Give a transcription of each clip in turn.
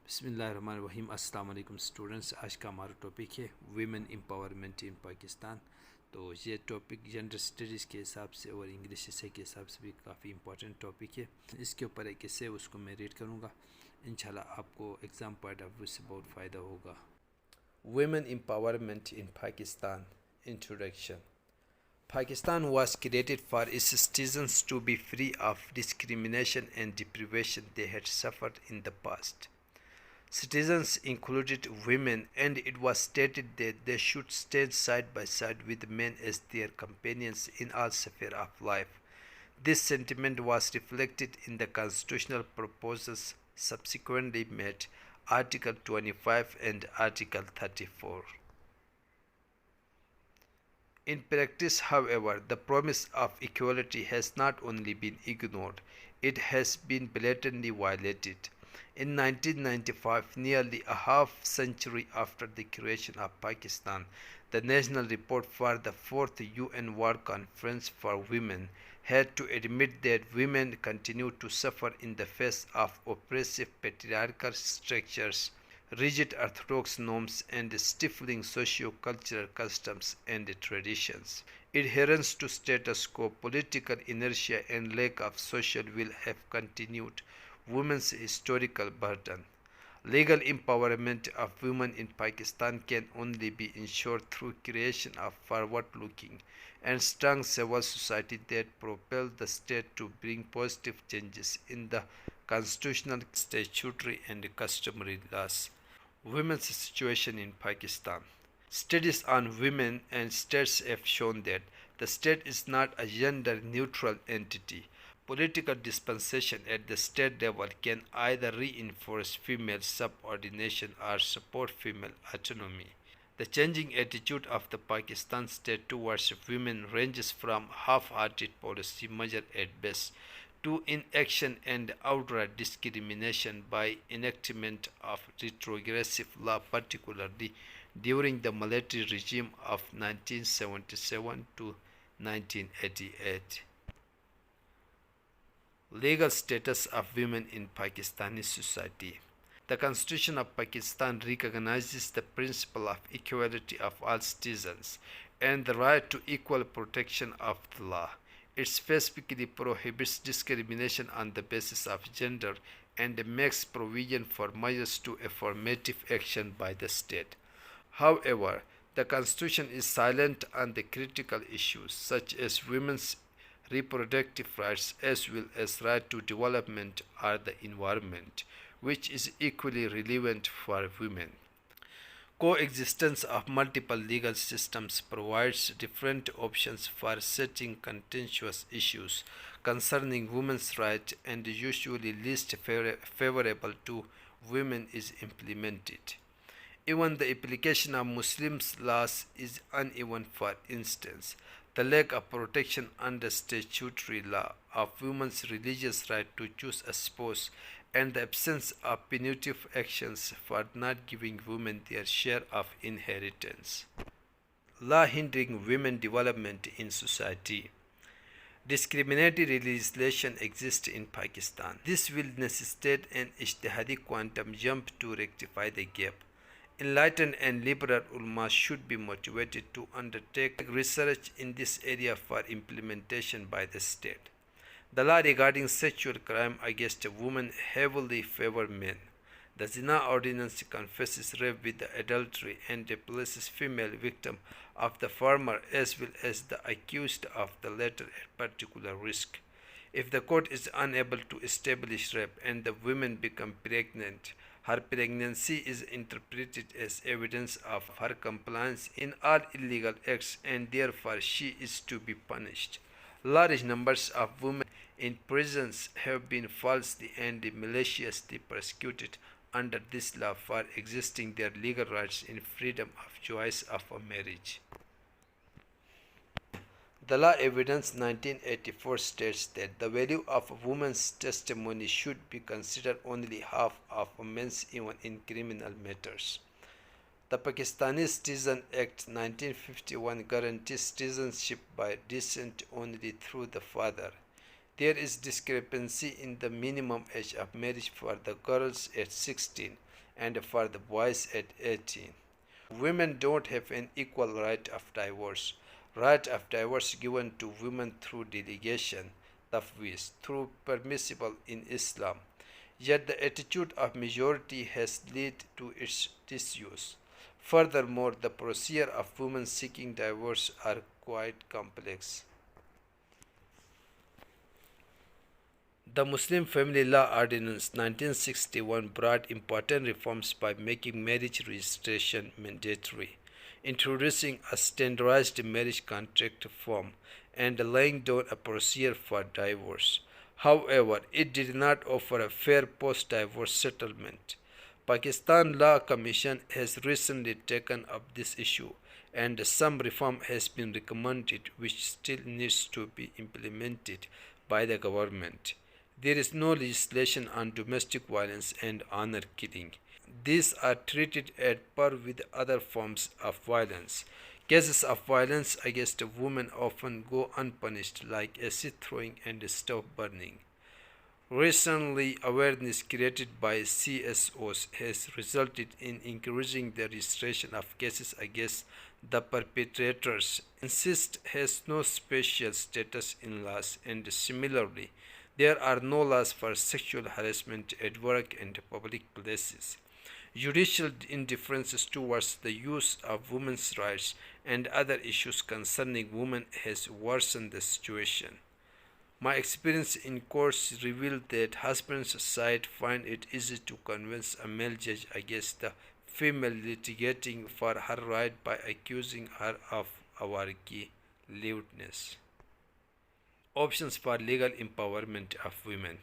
बिस्मिल्लाहिर्रहमानिर्रहीम। अस्सलाम वालेकुम स्टूडेंट्स। आज का हमारा टॉपिक है वीमेन एम्पावरमेंट इन पाकिस्तान। तो ये टॉपिक जेंडर स्टडीज़ के हिसाब से और इंग्लिश एसे के हिसाब से भी काफ़ी इंपॉर्टेंट टॉपिक है। इसके ऊपर एक एसे उसको मैं रीड करूँगा, इंशाल्लाह आपको एग्ज़ाम पॉइंट ऑफ व्यू से बहुत फ़ायदा होगा। Women empowerment in Pakistan. Introduction. Pakistan was created for its citizens to be free of discrimination and deprivation they had suffered in the past. Citizens included women, and it was stated that they should stand side by side with men as their companions in all spheres of life. This sentiment was reflected in the constitutional proposals subsequently made, Article 25 and Article 34. In practice, however, the promise of equality has not only been ignored, it has been blatantly violated. In 1995, nearly a half century after the creation of Pakistan, the National Report for the Fourth UN World Conference for Women had to admit that women continue to suffer in the face of oppressive patriarchal structures, rigid orthodox norms, and stifling socio-cultural customs and traditions. Adherence to status quo, political inertia, and lack of social will have continued women's historical burden. Legal empowerment of women in Pakistan can only be ensured through creation of forward-looking and strong civil society that propel the state to bring positive changes in the constitutional, statutory, and customary laws. Women's situation in Pakistan. Studies on women and states have shown that the state is not a gender-neutral entity. Political dispensation at the state level can either reinforce female subordination or support female autonomy. The changing attitude of the Pakistan state towards women ranges from half-hearted policy measure at best to inaction and outright discrimination by enactment of retrogressive law, particularly during the military regime of 1977 to 1988. Legal status of women in Pakistani society. The Constitution of Pakistan recognizes the principle of equality of all citizens and the right to equal protection of the law. It specifically prohibits discrimination on the basis of gender and makes provision for measures to affirmative action by the state. However, the Constitution is silent on the critical issues such as women's reproductive rights as well as right to development or the environment, which is equally relevant for women. Coexistence of multiple legal systems provides different options for setting contentious issues concerning women's rights, and usually least favorable to women is implemented. Even the application of Muslims' laws is uneven. For instance, the lack of protection under statutory law of women's religious right to choose a spouse and the absence of punitive actions for not giving women their share of inheritance. Law hindering women development in society. Discriminatory legislation exists in Pakistan. This will necessitate an ijtihadi quantum jump to rectify the gap. Enlightened and liberal ulama should be motivated to undertake research in this area for implementation by the state. The law regarding sexual crime against a woman heavily favors men. The Zina ordinance confesses rape with adultery and places female victim of the former as well as the accused of the latter at particular risk. If the court is unable to establish rape and the woman becomes pregnant, her pregnancy is interpreted as evidence of her compliance in all illegal acts and therefore she is to be punished. Large numbers of women in prisons have been falsely and maliciously persecuted under this law for exercising their legal rights in freedom of choice of a marriage. The Law Evidence 1984 states that the value of a woman's testimony should be considered only half of a man's even in criminal matters. The Pakistani Citizen Act 1951 guarantees citizenship by descent only through the father. There is discrepancy in the minimum age of marriage for the girls at 16 and for the boys at 18. Women don't have an equal right of divorce. Right of divorce given to women through delegation, tafwis, through permissible in Islam. Yet the attitude of majority has led to its disuse. Furthermore, the procedure of women seeking divorce are quite complex. The Muslim Family Law Ordinance 1961 brought important reforms by making marriage registration mandatory, introducing a standardized marriage contract form, and laying down a procedure for divorce. However, it did not offer a fair post-divorce settlement. Pakistan Law Commission has recently taken up this issue, and some reform has been recommended which still needs to be implemented by the government. There is no legislation on domestic violence and honor killing. These are treated at par with other forms of violence. Cases of violence against women often go unpunished, like acid throwing and stove burning. Recently, awareness created by CSOs has resulted in increasing the registration of cases against the perpetrators. Incest has no special status in laws, and similarly, there are no laws for sexual harassment at work and public places. Judicial indifference towards the use of women's rights and other issues concerning women has worsened the situation. My experience in courts revealed that husband's side find it easy to convince a male judge against the female litigating for her right by accusing her of awarki, lewdness. Options for legal empowerment of women.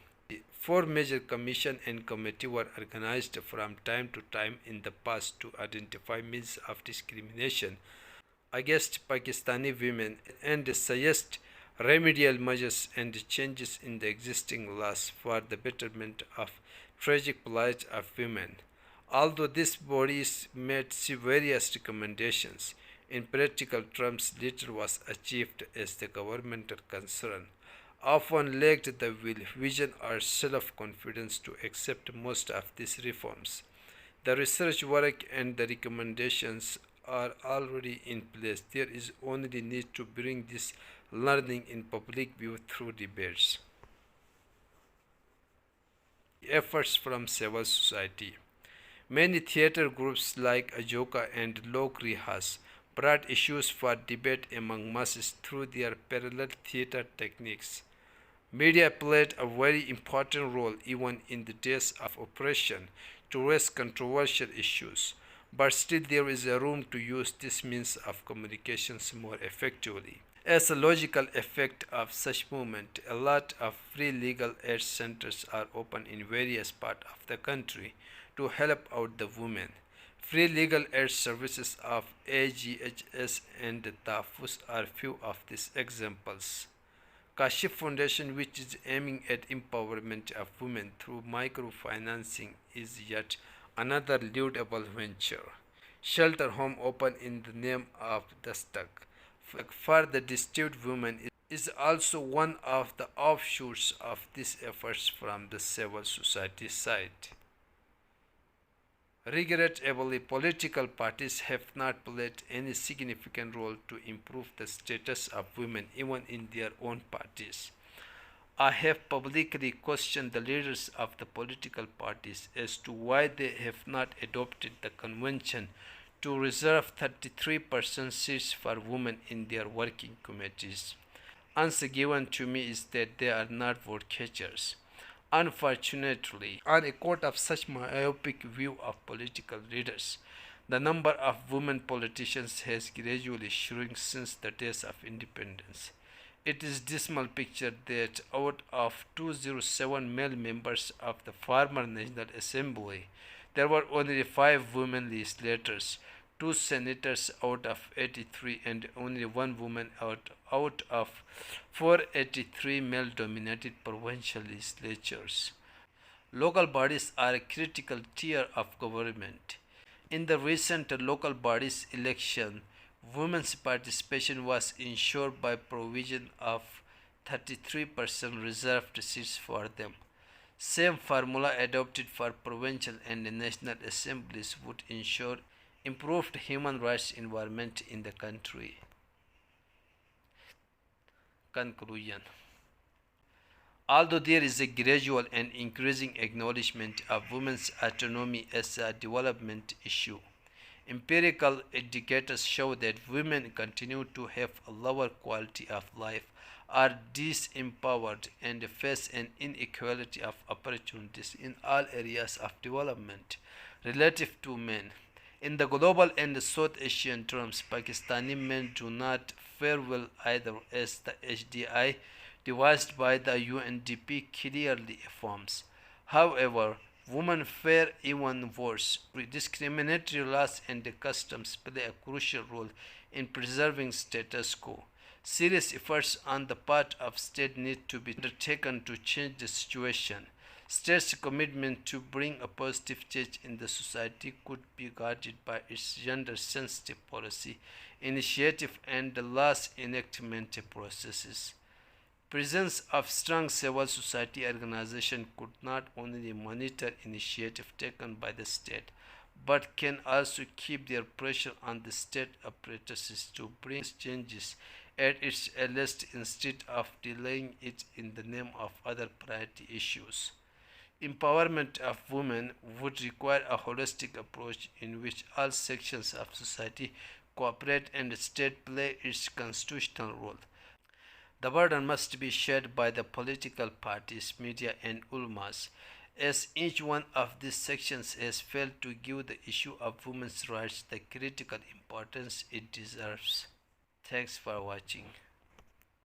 Four major commissions and committees were organized from time to time in the past to identify means of discrimination against Pakistani women and suggest remedial measures and changes in the existing laws for the betterment of tragic plight of women. Although these bodies made various recommendations, in practical terms little was achieved as the governmental concern often lacked the will, vision or self-confidence to accept most of these reforms. The research work and the recommendations are already in place. There is only need to bring this learning in public view through debates. Efforts from civil society. Many theater groups like Ajoka and Lok Rihas brought issues for debate among masses through their parallel theater techniques. Media played a very important role even in the days of oppression to raise controversial issues, but still there is a room to use this means of communications more effectively. As a logical effect of such movement, a lot of free legal aid centers are open in various parts of the country to help out the women. Free legal aid services of AGHS and TAFUS are few of these examples. Kashif Foundation, which is aiming at empowerment of women through microfinancing, is yet another laudable venture. Shelter home open in the name of Dastak for the disturbed women is also one of the offshoots of these efforts from the civil society side. Regrettably, political parties have not played any significant role to improve the status of women even in their own parties. I have publicly questioned the leaders of the political parties as to why they have not adopted the convention to reserve 33% seats for women in their working committees. Answer given to me is that they are not vote catchers. Unfortunately, on account of such myopic view of political leaders, the number of women politicians has gradually shrunk since the days of independence. It is dismal picture that out of 207 male members of the former National Assembly, there were only 5 women legislators, 2 senators out of 83 and only 1 woman out of 483 male-dominated provincial legislatures. Local bodies are a critical tier of government. In the recent local bodies election, women's participation was ensured by provision of 33% reserved seats for them. Same formula adopted for provincial and national assemblies would ensure improved human rights environment in the country. Conclusion. Although there is a gradual and increasing acknowledgement of women's autonomy as a development issue, empirical indicators show that women continue to have a lower quality of life, are disempowered, and face an inequality of opportunities in all areas of development relative to men. In the global and South Asian terms, Pakistani men do not fare well either, as the HDI devised by the UNDP clearly affirms. However, women fare even worse. Discriminatory laws and customs play a crucial role in preserving status quo. Serious efforts on the part of state need to be undertaken to change the situation. State's commitment to bring a positive change in the society could be guarded by its gender-sensitive policy initiative and the laws enactment processes. Presence of strong civil society organization could not only monitor initiative taken by the state, but can also keep their pressure on the state apparatus to bring changes at its earliest instead of delaying it in the name of other priority issues. Empowerment of women would require a holistic approach in which all sections of society cooperate and the state play its constitutional role. The burden must be shared by the political parties, media, and ulmas, as each one of these sections has failed to give the issue of women's rights the critical importance it deserves. Thanks for watching.